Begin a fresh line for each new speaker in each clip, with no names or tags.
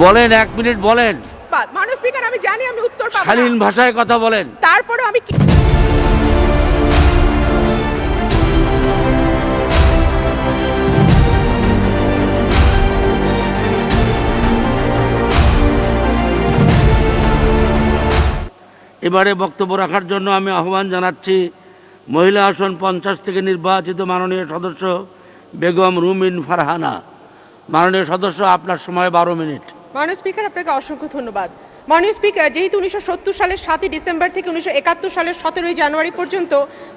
বলেন, 1 মিনিট বলেন।
মাননীয় স্পিকার, আমি জানি আমি উত্তর পাবো না।
শালীন ভাষায় কথা বলেন।
তারপরে আমি
এবারে বক্তব্য রাখার জন্য আমি আহ্বান জানাচ্ছি মহিলা আসন 50 থেকে নির্বাচিত মাননীয় সদস্য বেগম রুমিন ফারহানা। মাননীয় সদস্য, আপনার সময় 12 মিনিট।
মাননীয় স্পিকার, আপনাকে অসংখ্য ধন্যবাদ। মাননীয় স্পিকার, যেহেতু 1970 সালের 7ই ডিসেম্বর থেকে 1971 সালের 17ই জানুয়ারি পর্যন্ত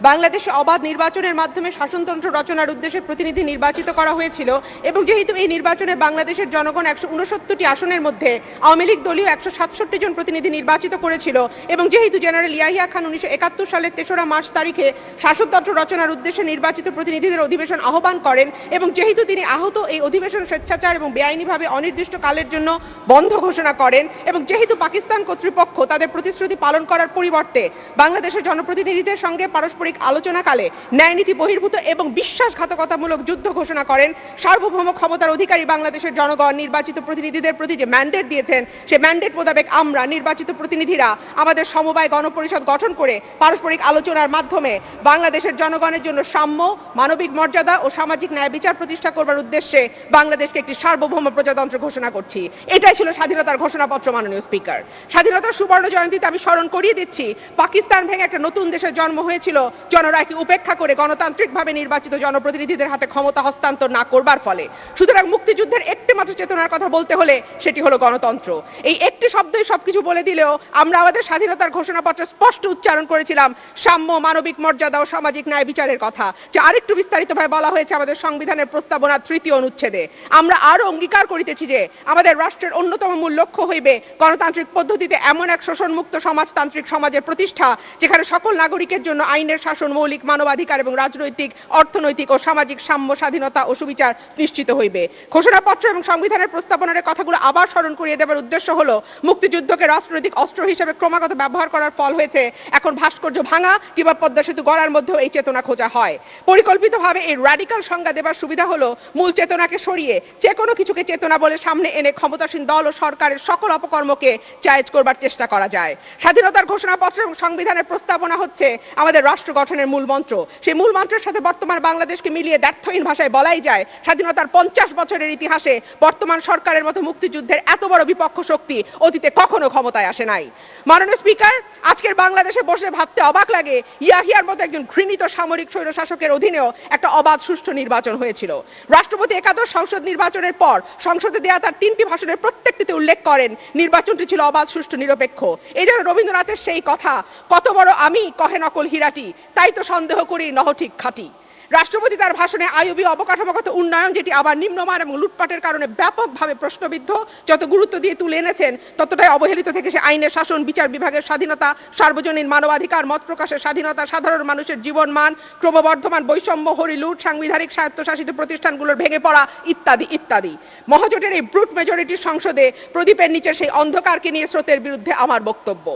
বাংলাদেশে অবাধ নির্বাচনের মাধ্যমে শাসনতন্ত্র রচনার উদ্দেশ্যে প্রতিনিধি নির্বাচিত করা হয়েছিল এবং যেহেতু এই নির্বাচনে বাংলাদেশের জনগণ 169টি আসনের মধ্যে আওয়ামী লীগ দলীয় 167 জন প্রতিনিধি নির্বাচিত করেছিল এবং যেহেতু জেনারেল ইয়াহিয়া খান 1971 সালের 3রা মার্চ তারিখে শাসনতন্ত্র রচনার উদ্দেশ্যে নির্বাচিত প্রতিনিধিদের অধিবেশন আহ্বান করেন এবং যেহেতু তিনি আহত এই অধিবেশন স্বেচ্ছাচার এবং বেআইনিভাবে অনির্দিষ্টকালের জন্য বন্ধ ঘোষণা করেন এবং যেহেতু পাকিস্তান কর্তৃপক্ষ তাদের প্রতিশ্রুতি পালন করার পরিবর্তে বাংলাদেশের জনপ্রতিনিধিদের সঙ্গে পারস্পরিক আলোচনাকালে ন্যায়নীতি বহির্ভূত এবং বিশ্বাসঘাতকতামূলক যুদ্ধ ঘোষণা করেন, সার্বভৌম ক্ষমতার অধিকারী বাংলাদেশের জনগণ নির্বাচিত প্রতিনিধিদের প্রতি যে ম্যান্ডেট দিয়েছেন সে ম্যান্ডেট মোতাবেক আমরা নির্বাচিত প্রতিনিধিরা আমাদের সমবায় গণপরিষদ গঠন করে পারস্পরিক আলোচনার মাধ্যমে বাংলাদেশের জনগণের জন্য সাম্য, মানবিক মর্যাদা ও সামাজিক ন্যায় বিচার প্রতিষ্ঠা করবার উদ্দেশ্যে বাংলাদেশকে একটি সার্বভৌম প্রজাতন্ত্র ঘোষণা করছি। এটাই ছিল স্বাধীনতার ঘোষণাপত্র। মাননীয় স্পিকার, স্বাধীনতার সুবর্ণ জয়ন্তীতে আমি স্মরণ করিয়ে দিচ্ছি, পাকিস্তান ভেঙে একটা নতুন দেশের জন্ম হয়েছিল জনরায়কে উপেক্ষা করে গণতান্ত্রিকভাবে নির্বাচিত জনপ্রতিনিধিদের হাতে ক্ষমতা হস্তান্তর না করবার ফলে। সুতরাং মুক্তিযুদ্ধের একটি মাত্র চেতনার কথা বলতে হলে সেটি হলো গণতন্ত্র। এই একটি শব্দই সবকিছু বলে দিলেও আমরা আমাদের স্বাধীনতার ঘোষণাপত্রে স্পষ্ট উচ্চারণ করেছিলাম সাম্য, মানবিক মর্যাদা ও সামাজিক ন্যায় বিচারের কথা, যা আরেকটু বিস্তারিতভাবে বলা হয়েছে আমাদের সংবিধানের প্রস্তাবনার 3য় অনুচ্ছেদে। আমরা আরো অঙ্গীকার করিতেছি যে আমাদের রাষ্ট্রের অন্যতম মূল লক্ষ্য হইবে গণতান্ত্রিক পদ্ধতিতে এমন এক শোষণমুক্ত সমাজতান্ত্রিক সমাজের প্রতিষ্ঠা যেখানে সকল নাগরিকের জন্য আইনের শাসন, মৌলিক মানবাধিকার এবং রাজনৈতিক, অর্থনৈতিক ও সামাজিক সাম্য, স্বাধীনতা ও সুবিচার নিশ্চিত হইবে। ঘোষণাপত্র এবং সংবিধানের প্রস্তাবনার কথাগুলো আবার স্মরণ করিয়ে দেওয়ার উদ্দেশ্য হলো মুক্তিযুদ্ধকে রাজনৈতিক অস্ত্র হিসেবে ক্রমাগত ব্যবহার করার ফল হয়েছে এখন ভাস্কর্য ভাঙা কিংবা পদ্মা সেতু গড়ার মধ্যেও এই চেতনা খোঁজা হয়। পরিকল্পিতভাবে এই রাডিক্যাল সংজ্ঞা দেবার সুবিধা হলো মূল চেতনাকে সরিয়ে যে কোনো কিছুকে চেতনা বলে সামনে এনে ক্ষমতাসীন দল ও সরকারের সকল অপকর্মকে জায়েজ করবার চেষ্টা করা যায়। স্বাধীনতার ঘোষণাপত্র এবং সংবিধানের প্রস্তাবনা হচ্ছে আমাদের রাষ্ট্র গঠনের মূল মন্ত্র। সেই মূল মন্ত্রের সাথে বর্তমান বাংলাদেশকে মিলিয়ে দ্ব্যর্থহীন ভাষায় বলাই যায় স্বাধীনতার 50 বছরের ইতিহাসে বর্তমান সরকারের মতো মুক্তিযুদ্ধের এত বড় বিপক্ষ শক্তি অতীতে কখনো ক্ষমতায় আসে নাই। মাননীয় স্পিকার, আজকের বাংলাদেশে বসে ভাবতে অবাক লাগে ইয়াহিয়ার মতো একজন ঘৃণিত সামরিক স্বৈরশাসকের অধীনেও একটা অবাধ সুষ্ঠু নির্বাচন হয়েছিল। রাষ্ট্রপতি একাদশ সংসদ নির্বাচনের পর সংসদে দেয়া তার 3টি ভাষণের প্রত্যেকটিতে উল্লেখ করেন নির্বাচনটি ছিল অবাধ, সুষ্ঠু, নিরপেক্ষ। এই যেন রবীন্দ্রনাথের সেই কথা, কত বড় আমি কহে নকল হীরাটি, তাই তো সন্দেহ করি নহ ঠিক খাঁটি। রাষ্ট্রপতি তার ভাষণে আইয়ুবী অবকাঠামোগত উন্নয়ন, যেটি আবার নিম্নমান এবং লুটপাটের কারণে ব্যাপকভাবে প্রশ্নবিদ্ধ, যত গুরুত্ব দিয়ে তুলে এনেছেন ততটাই অবহেলিত থেকে সে আইনের শাসন, বিচার বিভাগের স্বাধীনতা, সার্বজনীন মানবাধিকার, মত প্রকাশের স্বাধীনতা, সাধারণ মানুষের জীবনমান, ক্রমবর্ধমান বৈষম্য, হরিলুট, সাংবিধানিক স্বায়ত্তশাসিত প্রতিষ্ঠানগুলোর ভেঙে পড়া ইত্যাদি ইত্যাদি। মহাজোটের এই ব্রুট মেজরিটির সংসদে প্রদীপের নিচে সেই অন্ধকারকে নিয়ে স্রোতের বিরুদ্ধে আমার বক্তব্য।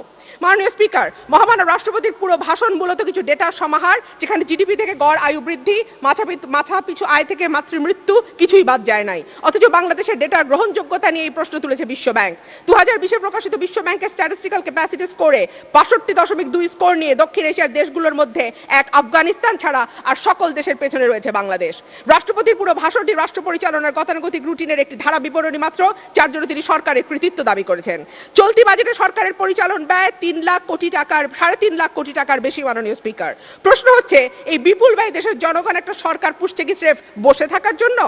মাননীয় স্পিকার, মহামান্য রাষ্ট্রপতির পুরো ভাষণ মূলত কিছু ডেটার সমাহার, যেখানে জিডিপি থেকে গড় আয়ু বৃদ্ধি, মাথা পিছু আয় থেকে মাতৃমৃত্যু কিছুই বাদ যায় নাই। অথচ বাংলাদেশের ডেটার গ্রহণযোগ্যতা নিয়ে এই প্রশ্ন তুলেছে বিশ্ব ব্যাংক। 2020-এ প্রকাশিত বিশ্ব ব্যাংকের স্ট্যাটিস্টিক্যাল ক্যাপাসিটি স্কোরে 62.2 স্কোর নিয়ে দক্ষিণ এশিয়ার দেশগুলোর মধ্যে এক আফগানিস্তান ছাড়া আর সকল দেশের পেছনে রয়েছে বাংলাদেশ। রাষ্ট্রপতির পুরো ভাষণটি রাষ্ট্র পরিচালনার গতানুগতিক রুটিনের একটি ধারা বিবরণী মাত্র, যার জন্য তিনি সরকারের কৃতিত্ব দাবি করেছেন। চলতি বাজেটে সরকারের পরিচালন ব্যয় 3.5 লাখ কোটি টাকার বেশি। মাননীয় স্পিকার, প্রশ্ন হচ্ছে এই বিপুল ব্যয় দেশের জনগণ একটা সরকার পুষছে কি স্রেফ বসে থাকার জন্য?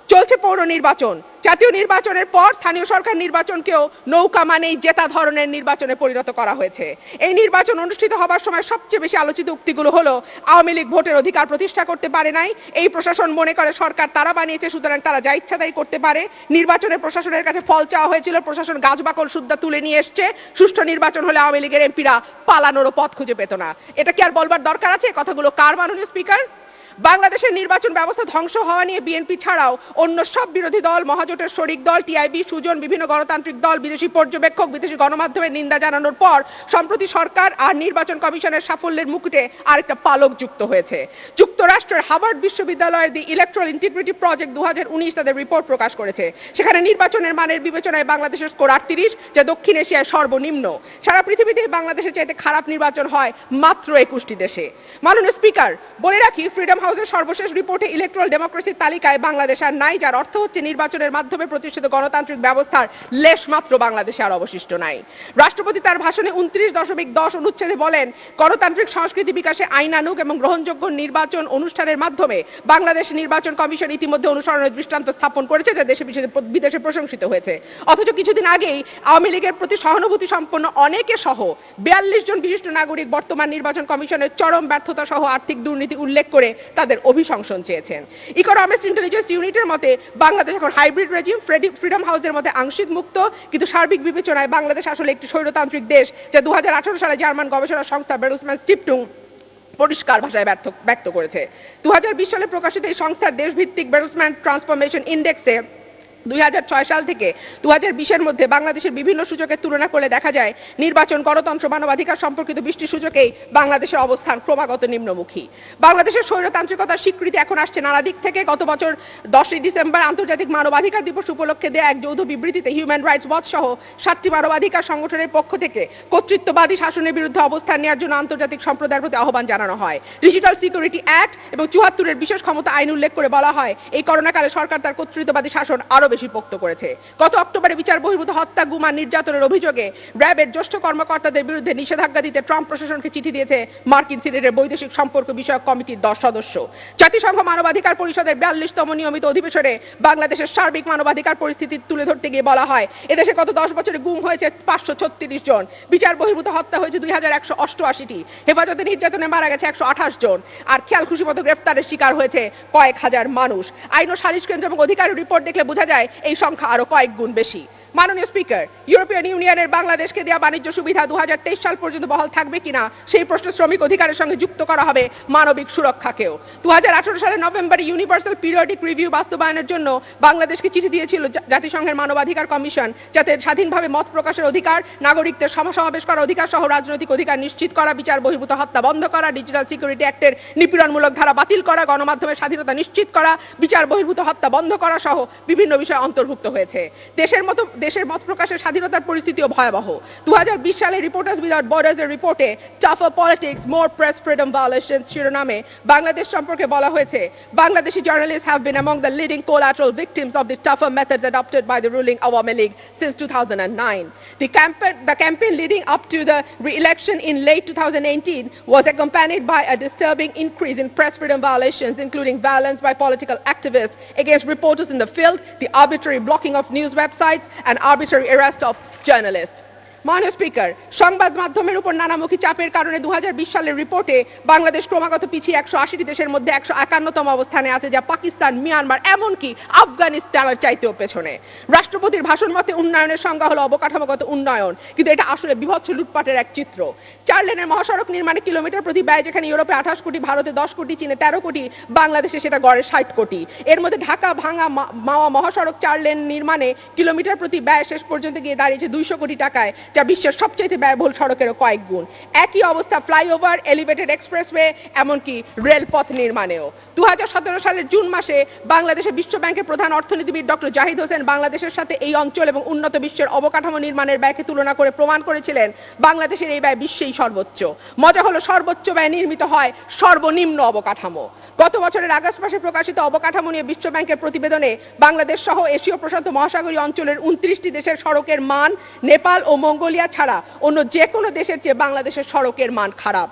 চলছে পৌর নির্বাচন, জাতীয় নির্বাচনের পর স্থানীয় সরকার নির্বাচনকেও নৌকা মানেই জেতা ধরনের নির্বাচনে পরিণত করা হয়েছে। এই নির্বাচন অনুষ্ঠিত হবার সময় সবচেয়ে বেশি আলোচিত উক্তিগুলো হলো আওয়ামী লীগ ভোটের অধিকার প্রতিষ্ঠা করতে পারে নাই, এই প্রশাসন মনে করে সরকার তারা বানিয়েছে সুতরাং তারা যা ইচ্ছা তাই করতে পারে, নির্বাচনে প্রশাসনের কাছে ফল চাওয়া হয়েছিল, প্রশাসন গাছবাকল সুদ্ধা তুলে নিয়ে এসছে, সুষ্ঠু নির্বাচন হলে আওয়ামী লীগের এমপিরা পালানোরও পথ খুঁজে পেত না। এটা কি আর বলবার দরকার আছে? কথাগুলো কার? মাননীয় স্পিকার, বাংলাদেশের নির্বাচন ব্যবস্থা ধ্বংস হওয়া নিয়ে বিএনপি ছাড়াও অন্য সব বিরোধী দল, মহাজোটের শরিক দল, টিআইবি, সুজন, বিভিন্ন গণতান্ত্রিক দল, বিদেশি পর্যবেক্ষক, বিদেশি গণমাধ্যমের নিন্দা জানানোর পর সম্প্রতি সরকার আর নির্বাচন কমিশনের সাফল্যের মুকুটে আরেকটা পালক যুক্ত হয়েছে। যুক্তরাষ্ট্রের হার্ভার্ড বিশ্ববিদ্যালয়ের দি ইলেকট্রাল ইন্টিগ্রিটি প্রজেক্ট 2019 তাদের রিপোর্ট প্রকাশ করেছে। সেখানে নির্বাচনের মানের বিবেচনায় বাংলাদেশের স্কোর 38, যা দক্ষিণ এশিয়ায় সর্বনিম্ন। সারা পৃথিবীতে বাংলাদেশের চাইতে খারাপ নির্বাচন হয় মাত্র 21টি দেশে। মাননীয় স্পিকার, বলে রাখি, ফ্রিডম হাউসের সর্বশেষ রিপোর্টে ইলেকট্রাল ডেমোক্রেসির তালিকায় বাংলাদেশ আর নাই, যার অর্থ হচ্ছে নির্বাচনের মাধ্যমে প্রতিষ্ঠিত গণতান্ত্রিক ব্যবস্থার লেশ মাত্র বাংলাদেশে আর অবশিষ্ট নাই। রাষ্ট্রপতি তার ভাষণে 29.10 অনুচ্ছেদে বলেন, গণতান্ত্রিক সংস্কৃতি বিকাশে আইনানুগ এবং গ্রহণযোগ্য নির্বাচন অনুষ্ঠানের মাধ্যমে বাংলাদেশ নির্বাচন কমিশন ইতিমধ্যে অনুসরণের দৃষ্টান্ত স্থাপন করেছে, যা দেশে বিদেশে প্রশংসিত হয়েছে। অথচ কিছুদিন আগেই আওয়ামী লীগের প্রতি সহানুভূতি সম্পন্ন অনেকে সহ 42 জন বিশিষ্ট নাগরিক বর্তমান নির্বাচন কমিশনের চরম ব্যর্থতা সহ আর্থিক দুর্নীতি উল্লেখ করে তাদের অভিশংসন চেয়েছেন। ইকোনমিস্ট ইন্টেলিজেন্স ইউনিটের মতে বাংলাদেশ এখন হাইব্রিড রেজিম, ফ্রিডম হাউসের মতে আংশিক মুক্ত, কিন্তু সার্বিক বিবেচনায় বাংলাদেশ আসলে একটি স্বৈরতান্ত্রিক দেশ, যা 2018 সালে জার্মান গবেষণা সংস্থা বেরুসম্যান স্টিফটুং পরিষ্কার ভাষায় ব্যক্ত করেছে। 2020 সালে প্রকাশিত এই সংস্থার দেশভিত্তিক বেরুসম্যান ট্রান্সফরমেশন ইন্ডেক্সে 2006 সাল থেকে 2020-এর মধ্যে বাংলাদেশের বিভিন্ন সূচকের তুলনা করলে দেখা যায় নির্বাচন, গণতন্ত্র, মানবাধিকার সম্পর্কিত 20টি সূচকেই বাংলাদেশের অবস্থান ক্রমাগত নিম্নমুখী। বাংলাদেশের স্বৈরতান্ত্রিকতার স্বীকৃতি এখন আসছে নানা দিক থেকে। গত বছর 10 ডিসেম্বর আন্তর্জাতিক মানবাধিকার দিবস উপলক্ষে দেয়া এক যৌথ বিবৃতিতে হিউম্যান রাইটস ওয়াচ সহ 7টি মানবাধিকার সংগঠনের পক্ষ থেকে কর্তৃত্ববাদী শাসনের বিরুদ্ধে অবস্থান নেওয়ার জন্য আন্তর্জাতিক সম্প্রদায়ের প্রতি আহ্বান জানানো হয়। ডিজিটাল সিকিউরিটি অ্যাক্ট এবং 74-এর বিশেষ ক্ষমতা আইন উল্লেখ করে বলা হয়, এই করোনাকালে সরকার তার কর্তৃত্ববাদী শাসন আরো বেশি পোক্ত করেছে। গত অক্টোবরে বিচার বহির্ভূত হত্যা, গুম আর নির্যাতনের অভিযোগে র্যাবের জ্যেষ্ঠ কর্মকর্তাদের বিরুদ্ধে নিষেধাজ্ঞা দিতে ট্রাম্প প্রশাসনকে চিঠি দিয়েছে মার্কিন সিনেটের বৈদেশিক সম্পর্ক বিষয়ক কমিটির 10 সদস্য। জাতিসংঘ মানবাধিকার পরিষদের 42তম নিয়মিত অধিবেশনে বাংলাদেশের সার্বিক মানবাধিকার পরিস্থিতি তুলে ধরতে গিয়ে বলা হয়, এদেশে গত 10 বছরে গুম হয়েছে 536 জন, বিচার বহির্ভূত হত্যা হয়েছে 2188টি, হেফাজতে নির্যাতনে মারা গেছে 128 জন, আর খেয়াল খুশি মতো গ্রেফতারের শিকার হয়েছে কয়েক হাজার মানুষ। আইন ও সালিশ কেন্দ্র এবং অধিকারের রিপোর্ট দেখলে বোঝা যায় এই সংখ্যা আরো কয়েক গুণ বেশি। মাননীয় স্পিকার, ইউরোপিয়ান ইউনিয়নের বাংলাদেশকে দেওয়া বাণিজ্য সুবিধা 2023 সাল পর্যন্ত বহাল থাকবে কিনা সেই প্রশ্ন শ্রমিক অধিকারের সঙ্গে যুক্ত করা হবে মানবিক সুরক্ষাকেও। 2018 সালের নভেম্বরে ইউনিভার্সাল পিরিয়ডিক রিভিউ বাস্তবায়নের জন্য বাংলাদেশকে চিঠি দিয়েছিল জাতিসংঘের মানবাধিকার কমিশন, যাতে স্বাধীনভাবে মত প্রকাশের অধিকার, নাগরিকদের সমাবেশ করার অধিকার সহ রাজনৈতিক অধিকার নিশ্চিত করা, বিচার বহির্ভূত হত্যা বন্ধ করা, ডিজিটাল সিকিউরিটি অ্যাক্টের নিপীড়নমূলক ধারা বাতিল করা, গণমাধ্যমের স্বাধীনতা নিশ্চিত করা, বিচার বহির্ভূত হত্যা বন্ধ করা সহ বিভিন্ন বিষয় অন্তর্ভুক্ত হয়েছে। দেশের মত প্রকাশের স্বাধীনতার পরিস্থিতিও ভয়াবহ। 2020 সালে রিপোর্টার্স উইদাউট বর্ডার্স এর রিপোর্টে টাফার পলিটিক্স, মোর প্রেস ফ্রিডম ভায়োলেশনস শিরোনামে বাংলাদেশ সম্পর্কে বলা হয়েছে, Bangladeshi journalists have been among the leading collateral victims of the tougher methods adopted by the ruling Awami League since 2009. The campaign leading up to the re-election in late 2018 was accompanied by a disturbing increase in press freedom violations, including violence by political activists against reporters in the field, the arbitrary blocking of news websites, and arbitrary arrest of journalists. মাননীয় speaker, সংবাদ মাধ্যমের উপর নানামুখী চাপের কারণে 2020 সালের রিপোর্টে বাংলাদেশ ক্রমাগত পিছিয়ে 180টি দেশের মধ্যে 151তম অবস্থানে আছে, যা পাকিস্তান, মিয়ানমার, এমনকি আফগানিস্তানের চাইতেও পেছনে। রাষ্ট্রপতির ভাষণ মতে উন্নয়নের সংজ্ঞা হলো অবকাঠামোগত উন্নয়ন, কিন্তু এটা আসলে বিভৎস লুটপাটের এক চিত্র। 4 লেনের মহাসড়ক নির্মাণে কিলোমিটার প্রতি ব্যয় যেখানে ইউরোপে 28 কোটি, ভারতে 10 কোটি, চীনে 13 কোটি, বাংলাদেশে সেটা গড়ে 60 কোটি। এর মধ্যে ঢাকা ভাঙা মাওয়া মহাসড়ক 4 লেন নির্মাণে কিলোমিটার প্রতি ব্যয় শেষ পর্যন্ত গিয়ে দাঁড়িয়েছে 200 কোটি টাকায়, যা বিশ্বের সবচেয়ে ব্যয়বহুল সড়কেরও কয়েক গুণ। একই অবস্থা ফ্লাইওভার, এলিভেটেড এক্সপ্রেসওয়ে, এমনকি রেলপথ নির্মাণেও। 2017 সালের জুন মাসে বাংলাদেশে বিশ্ব ব্যাংকের প্রধান অর্থনীতিবিদ ডক্টর জাহিদ হোসেন বাংলাদেশের সাথে এই অঞ্চল এবং উন্নত বিশ্বের অবকাঠামো নির্মাণের ব্যয়কে তুলনা করে প্রমাণ করেছিলেন বাংলাদেশের এই ব্যয় বিশ্বেই সর্বোচ্চ। মজা হলো সর্বোচ্চ ব্যয় নির্মিত হয় সর্বনিম্ন অবকাঠামো। গত বছরের আগস্ট মাসে প্রকাশিত অবকাঠামো নিয়ে বিশ্ব ব্যাংকের প্রতিবেদনে বাংলাদেশ সহ এশীয় প্রশান্ত মহাসাগরীয় অঞ্চলের 29টি দেশের সড়কের মান নেপাল ও মঙ্গোলিয়া ছাড়া অন্য যে কোনো দেশের চেয়ে বাংলাদেশের সড়কের মান খারাপ।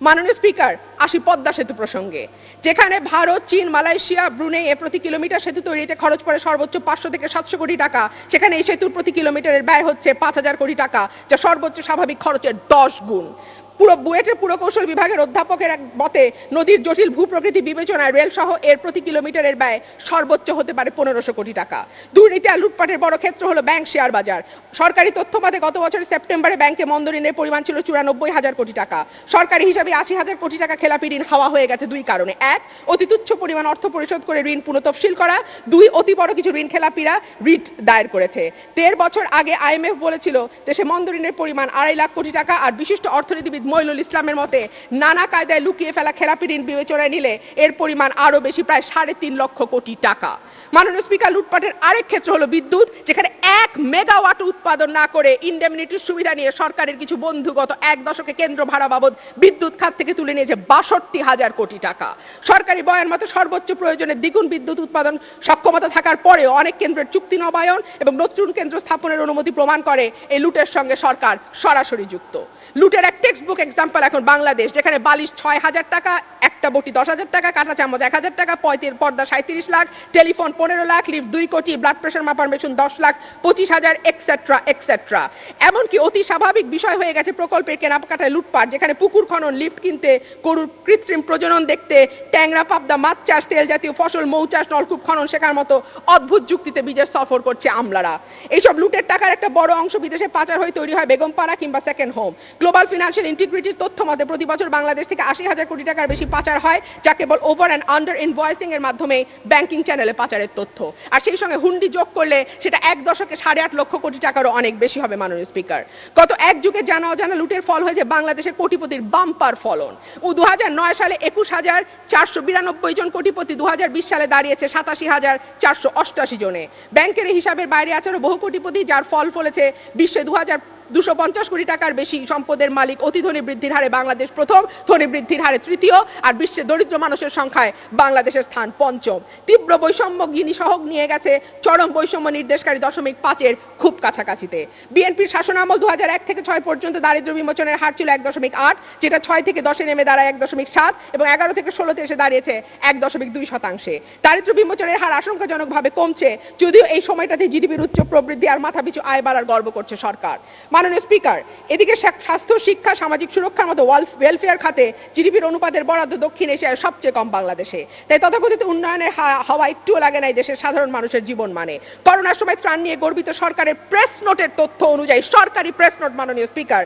মাননীয় স্পিকার, আসি পদ্মা সেতু প্রসঙ্গে। যেখানে ভারত, চীন, মালয়েশিয়া, ব্রুনেই প্রতি কিলোমিটার সেতু তৈরিতে খরচ পড়ে সর্বোচ্চ 500 থেকে 700 কোটি টাকা, সেখানে এই সেতুর প্রতি কিলোমিটারের ব্যয় হচ্ছে 5000 কোটি টাকা, যা সর্বোচ্চ স্বাভাবিক খরচের 10 গুণ। পুরো বুয়েটের পুরকৌশল বিভাগের অধ্যাপকের এক মতে নদীর জটিল ভূপ্রকৃতি বিবেচনায় রেল সহ এর প্রতি কিলোমিটারের ব্যয় সর্বোচ্চ হতে পারে 1500 কোটি টাকা। দুর্নীতি আর লুটপাটের বড় ক্ষেত্র হলো ব্যাংক শেয়ার বাজার। সরকারি তথ্য মতে গত বছরের সেপ্টেম্বরে ব্যাংকে মন্দ ঋণের পরিমাণ ছিল 94,000 কোটি টাকা। সরকারি হিসাবে 80,000 কোটি টাকা খেলাপি ঋণ হাওয়া হয়ে গেছে দুই কারণে: এক, অতি তুচ্ছ পরিমাণ অর্থ পরিশোধ করে ঋণ পুনঃতফসিল করা; দুই, অতি বড় কিছু ঋণ খেলাপিরা রিট দায়ের করেছে। 13 বছর আগে IMF বলেছিল দেশে মন্দ ঋণের পরিমাণ 2.5 লাখ কোটি টাকা। আর বিশিষ্ট অর্থনীতিবিদ মইনুল ইসলামের মতে নানা কায়দায় লুকিয়ে ফেলা খেলাপি ঋণ বিবেচনায় নিলে এর পরিমাণ আরো বেশি, প্রায় 3.5 লক্ষ কোটি টাকা। মাননীয় স্পিকার, লুটপাটের আরেক ক্ষেত্র হলো বিদ্যুৎ, যেখানে 1 মেগাওয়াট উৎপাদন না করে ইন্ডেমনিটির সুবিধা নিয়ে সরকারের কিছু বন্ধু গত 1 দশকে কেন্দ্র ভাড়া বাবদ বিদ্যুৎ খাত থেকে তুলে নিয়েছে 62,000 কোটি টাকা। সরকারি বয়ান মতে সর্বোচ্চ প্রয়োজনে দ্বিগুণ বিদ্যুৎ উৎপাদন সক্ষমতা থাকার পরেও অনেক কেন্দ্রের চুক্তি নবায়ন এবং নতুন কেন্দ্র স্থাপনের অনুমতি প্রমাণ করে এই লুটের সঙ্গে সরকার সরাসরি যুক্ত। লুটের এক টেক্সট বুক এক্সাম্পল এখন বাংলাদেশ, যেখানে বালিশ 6,000 টাকা, একটা বটি 10,000 টাকা, কাঁটা চামচ 1,000 টাকা, পর্দা 37 লাখ, টেলিফোন 15 লাখ, লিফট 2 কোটি, ব্লাড প্রেশার মাপার মেশিন 10 লাখ 25,000, এক্সেট্রা এক্সেট্রা। এমনকি অতি স্বাভাবিক বিষয় হয়ে গেছে প্রকল্পের কেনাকাটায় লুটপাট, যেখানে পুকুর খনন, লিফট কিনতে, গরুর কৃত্রিম প্রজনন দেখতে, ট্যাংরা, পাবদা, মাছ চাষ, তেল জাতীয় ফসল, মৌ চাষ, নলকূপ খনন শেখার মতো অদ্ভুত যুক্তিতে বিদেশ সফর করছে আমলারা। এইসব লুটের টাকার একটা বড় অংশ বিদেশে পাচার হয়ে তৈরি হয় বেগমপাড়া কিংবা সেকেন্ড হোম। গ্লোবাল ফিনান্সিয়াল ইন্টিগ্রিটির তথ্য মতে প্রতি বছর বাংলাদেশ থেকে 80,000 কোটি টাকার বেশি পাচার হয়, যা কেবল ওভার অ্যান্ড আন্ডার ইনভয়েসিং এর মাধ্যমে ব্যাংকিং চ্যানেলে পাচারের তথ্য। আর সেই সঙ্গে হুন্ডি যোগ করলে সেটা 1 দশকে 8.5 লক্ষ কোটি টাকারও অনেক বেশি হবে। মাননীয় স্পিকার, গত এক যুগে জানা অজানা লুটের ফল হয়েছে বাংলাদেশের কোটিপতির বাম্পার ফলন। 2009 সালে 21,492 জন কোটিপতি 2020 সালে দাঁড়িয়েছে 87,488 জনে। ব্যাংকের হিসাবের বাইরে আছে বহু কোটিপতি, যার ফল ফলেছে বিশ্বে 250 কোটি টাকার বেশি সম্পদের মালিক। অতি ধনী বৃদ্ধির হারে বাংলাদেশ প্রথম, ধনী বৃদ্ধির হারে তৃতীয়, আর বিশ্বে দরিদ্র মানুষের সংখ্যায় বাংলাদেশের স্থান পঞ্চম। তীব্র বৈষম্য গিনি সহ নিয়ে গেছে চরম বৈষম্য নির্দেশকারী 0.5-এর খুব কাছাকাছিতে। বিএনপির শাসনামল 2001 থেকে 6 পর্যন্ত দারিদ্র্য বিমোচনের হার ছিল 1.8, যেটা 6 থেকে 10-এ নেমে দাঁড়ায় 1.7, এবং 11 থেকে 16-তে এসে দাঁড়িয়েছে 1.2%। দারিদ্র্য বিমোচনের হার আশঙ্কাজনকভাবে কমছে, যদিও এই সময়টাতে জিডিপির উচ্চ প্রবৃদ্ধি আর মাথাপিছু আয় বাড়ার গর্ব করছে সরকার। মাননীয় স্পিকার, এদিকে স্বাস্থ্য, শিক্ষা, সামাজিক সুরক্ষার মতো ওয়েলফেয়ার খাতে জিডিপির অনুপাতের বরাদ্দ দক্ষিণ এশিয়ায় সবচেয়ে কম বাংলাদেশে। তাই তথাকথিত উন্নয়নের হাওয়া একটুও লাগে নাই দেশের সাধারণ মানুষের জীবন মানে। করোনার সময় ত্রাণ নিয়ে গর্বিত সরকারের প্রেস নোটের তথ্য অনুযায়ী, সরকারি প্রেস নোট মাননীয় স্পিকার,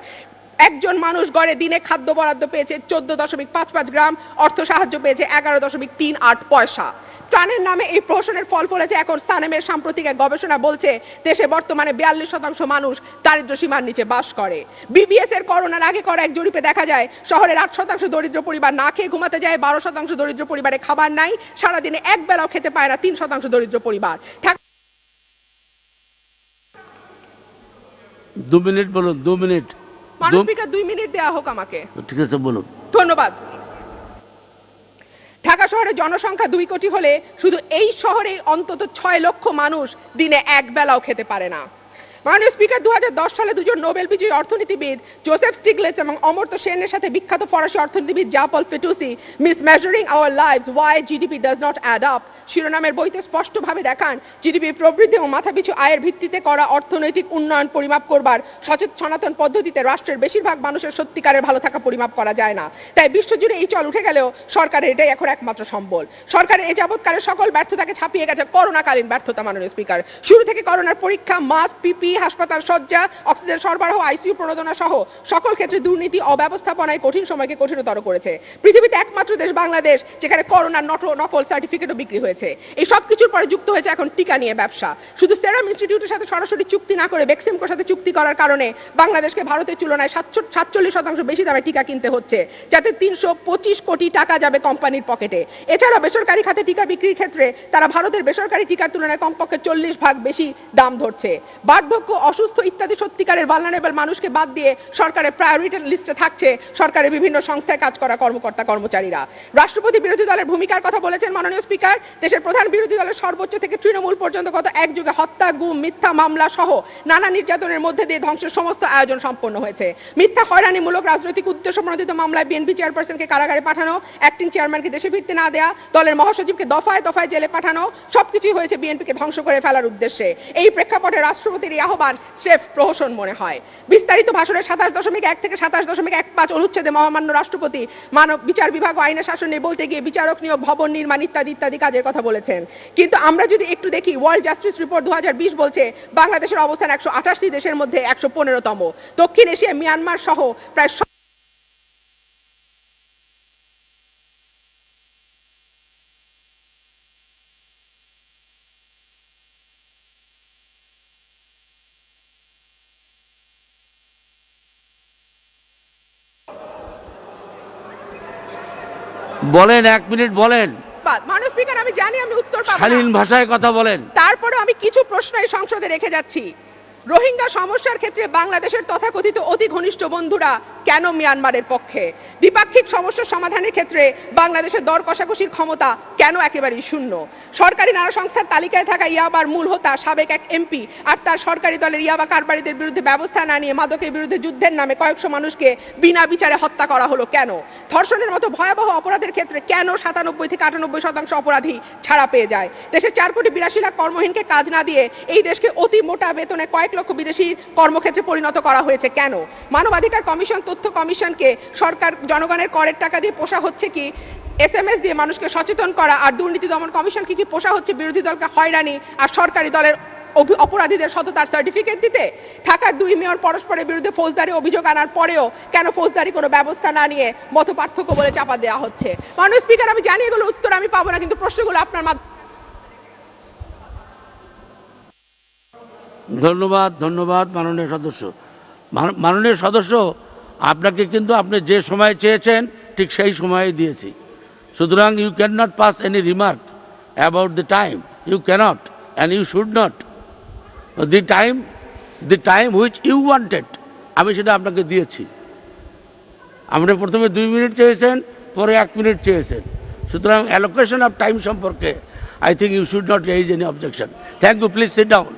একজন মানুষ গড়ে দিনে খাদ্য বরাদ্দ পেয়েছে 14.55 গ্রাম, অর্থ সাহায্য পেয়েছে 11.38 পয়সা। ত্রাণের নামে এই প্রহসনের ফল ফলেছে এখন সানেমের সাম্প্রতিক এক গবেষণা বলছে দেশে বর্তমানে 42% মানুষ দারিদ্র্য সীমার নিচে বাস করে। বিবিএস এর করোনার আগে করা এক জরিপে দেখা যায় শহরের 8% দরিদ্র পরিবার না খেয়ে ঘুমাতে যায়, 12% দরিদ্র পরিবারে খাবার নাই, সারাদিনে এক বেলাও খেতে পায় না 3% দরিদ্র পরিবার।
2 মিনিট বলুন, 2 মিনিট।
মাননীয় স্পিকার, 2 মিনিট দেওয়া হোক আমাকে।
ঠিক আছে, বলুন।
ধন্যবাদ। ঢাকা শহরের জনসংখ্যা 2 কোটি হলে শুধু এই শহরে অন্তত 6 লক্ষ মানুষ দিনে এক বেলাও খেতে পারে না। মাননীয় স্পিকার, 2010 সালে দুজন নোবেল বিজয়ী অর্থনীতিবিদ জোসেফ স্টিগলেটস এবং অমর্ত্য সেনের সাথে বিখ্যাত ফরাসি অর্থনীতিবিদ Jean Paul Fitoussi mismeasuring our lives why GDP does not add up শিরোনামের বইতে স্পষ্টভাবে দেখান জিডিপি প্রবৃদ্ধি ও মাথাপিছু আয়ের ভিত্তিতে করা অর্থনৈতিক উন্নয়ন পরিমাপ করবার সনাতন পদ্ধতিতে রাষ্ট্রের বেশিরভাগ মানুষের সত্যিকারের ভালো থাকা পরিমাপ করা যায় না। তাই বিশ্বজুড়ে এই চল উঠে গেলেও সরকারের এটাই এখন একমাত্র সম্বল। সরকারের এই যাবৎকালের সকল ব্যর্থতাকে ছাপিয়ে গেছে করোনাকালীন ব্যর্থতা। মাননীয় স্পিকার, শুরু থেকে করোনার পরীক্ষা, মাস্ক, পিপি, হাসপাতাল সজ্জা, অক্সিজেন সরবরাহ, আইসিইউ প্রণোদনা সহ সকল ক্ষেত্রে দুর্নীতি, অব্যবস্থাপনায় কঠিন সময়কে কঠিনতর করেছে। পৃথিবীতে একমাত্র দেশ বাংলাদেশ যেখানে করোনার নকল সার্টিফিকেটও বিক্রি হয়েছে। এই সব কিছুর পরে যুক্ত হয়েছে এখন টিকা নিয়ে ব্যবসা। শুধু সেরাম ইনস্টিটিউটের সাথে সরাসরি চুক্তি না করে বেক্সিমকোর সাথে চুক্তি করার কারণে বাংলাদেশকে ভারতের তুলনায় 47% বেশি দামে টিকা কিনতে হচ্ছে, যাতে 325 কোটি টাকা যাবে কোম্পানির পকেটে। এছাড়া বেসরকারি খাতে টিকা বিক্রির ক্ষেত্রে তারা ভারতের বেসরকারি টিকার তুলনায় কমপক্ষে 40 ভাগ বেশি দাম ধরছে। বার্ধক্য, অসুস্থ ইত্যাদি সত্যিকারের ভালনারেবল মানুষকে বাদ দিয়ে সরকারের প্রায়োরিটি লিস্টে থাকছে সরকারের বিভিন্ন সংস্থায় কাজ করা কর্মকর্তা কর্মচারীরা। রাষ্ট্রপতি বিরোধী দলের ভূমিকার কথা বলেছেন মাননীয় স্পিকার। দেশের প্রধান বিরোধী দলের সর্বোচ্চ থেকে তৃণমূল পর্যন্ত গত এক যুগে হত্যা, গুম, মিথ্যা মামলা সহ নানা নির্যাতনের মধ্যে দিয়ে ধ্বংসের সমস্ত আয়োজন সম্পন্ন হয়েছে। মিথ্যা হয়রানিমূলক রাজনৈতিক উদ্দেশ্য প্রণোদিত মামলায় বিএনপি চেয়ারপারসনকে কারাগারে পাঠানো, অ্যাক্টিং চেয়ারম্যানকে দেশে ফিরতে না দেয়া, দলের মহাসচিবকে দফায় দফায় জেলে পাঠানো, সবকিছুই হয়েছে বিএনপিকে ধ্বংস করে ফেলার উদ্দেশ্যে। এই প্রেক্ষাপটে রাষ্ট্রপতির আহ্বান স্রেফ প্রহসন মনে হয়। বিস্তারিত ভাষণের 27.1 থেকে 27.15 অনুচ্ছেদে মহামান্য রাষ্ট্রপতি মানব বিচার বিভাগ ও আইনের শাসন নিয়ে বলতে গিয়ে বিচারক নিয়োগ, ভবন নির্মাণ ইত্যাদি ইত্যাদি কাজের কথা বলেছেন। কিন্তু আমরা যদি একটু দেখি, ওয়ার্ল্ড জাস্টিস রিপোর্ট 2020 বলছে বাংলাদেশের অবস্থান 188 দেশের মধ্যে 115তম। দক্ষিণ এশিয়ায় মিয়ানমার সহ প্রায়
বলেন, 1 মিনিট বলেন।
মাননীয় স্পিকার, আমি জানি আমি উত্তর পাবো না।
শালীন ভাষায় কথা বলেন।
তারপরে আমি কিছু প্রশ্ন এই সংসদে রেখে যাচ্ছি। রোহিঙ্গা সমস্যার ক্ষেত্রে বাংলাদেশের তথাকথিত অতি ঘনিষ্ঠ বন্ধুরা কেন মিয়ানমারের পক্ষে? দ্বিপাক্ষিক সমস্যা সমাধানের ক্ষেত্রে বাংলাদেশের দর কষাকষির ক্ষমতা কেন একেবারেই শূন্য? সরকারি নানা সংস্থার তালিকায় থাকা ইয়াবার মূল হোতা সাবেক এক এমপি আর তার সরকারি দলের ইয়াবা কারবারিদের বিরুদ্ধে ব্যবস্থা না নিয়ে মাদকের বিরুদ্ধে যুদ্ধের নামে কয়েকশো মানুষকে বিনা বিচারে হত্যা করা হলো কেন? ধর্ষণের মতো ভয়াবহ অপরাধের ক্ষেত্রে কেন 97 থেকে 98% অপরাধী ছাড়া পেয়ে যায়? দেশের 4,82,00,000 কর্মহীনকে কাজ না দিয়ে এই দেশকে অতি মোটা বেতনে কয়েক লক্ষ বিদেশি কর্মক্ষেত্রে পরিণত করা হয়েছে কেন? মানবাধিকার কমিশন, তথ্য কমিশনকে সরকার জনগণের করের টাকা দিয়ে পোষা হচ্ছে কি SMS দিয়ে মানুষকে সচেতন করা, আর দুর্নীতি দমন কমিশনকে কি পোষা হচ্ছে বিরোধী দলকে হয়রানি আর সরকারি দলের অপরাধীদের সততার সার্টিফিকেট দিতে? ঢাকার 2 মেয়র পরস্পরের বিরুদ্ধে ফৌজদারি অভিযোগ আনার পরেও কেন ফৌজদারি কোনো ব্যবস্থা না নিয়ে মত পার্থক্য বলে চাপা দেওয়া হচ্ছে? মাননীয় স্পিকার, আমি জানি এগুলো উত্তর আমি পাবো না, কিন্তু প্রশ্নগুলো আপনার মাধ্যমে।
ধন্যবাদ, ধন্যবাদ মাননীয় সদস্য। মাননীয় সদস্য, আপনাকে কিন্তু আপনি যে সময় চেয়েছেন ঠিক সেই সময়ে দিয়েছি। সুতরাং you can not pass any remark about the time. You cannot and you should not. The time which you wanted, আমি সেটা আপনাকে দিয়েছি। আপনি প্রথমে 2 মিনিট চেয়েছেন, পরে 1 মিনিট চেয়েছেন। সুতরাং অ্যালোকেশন অফ টাইম সম্পর্কে I think you should not raise any objection. Thank you, please sit down.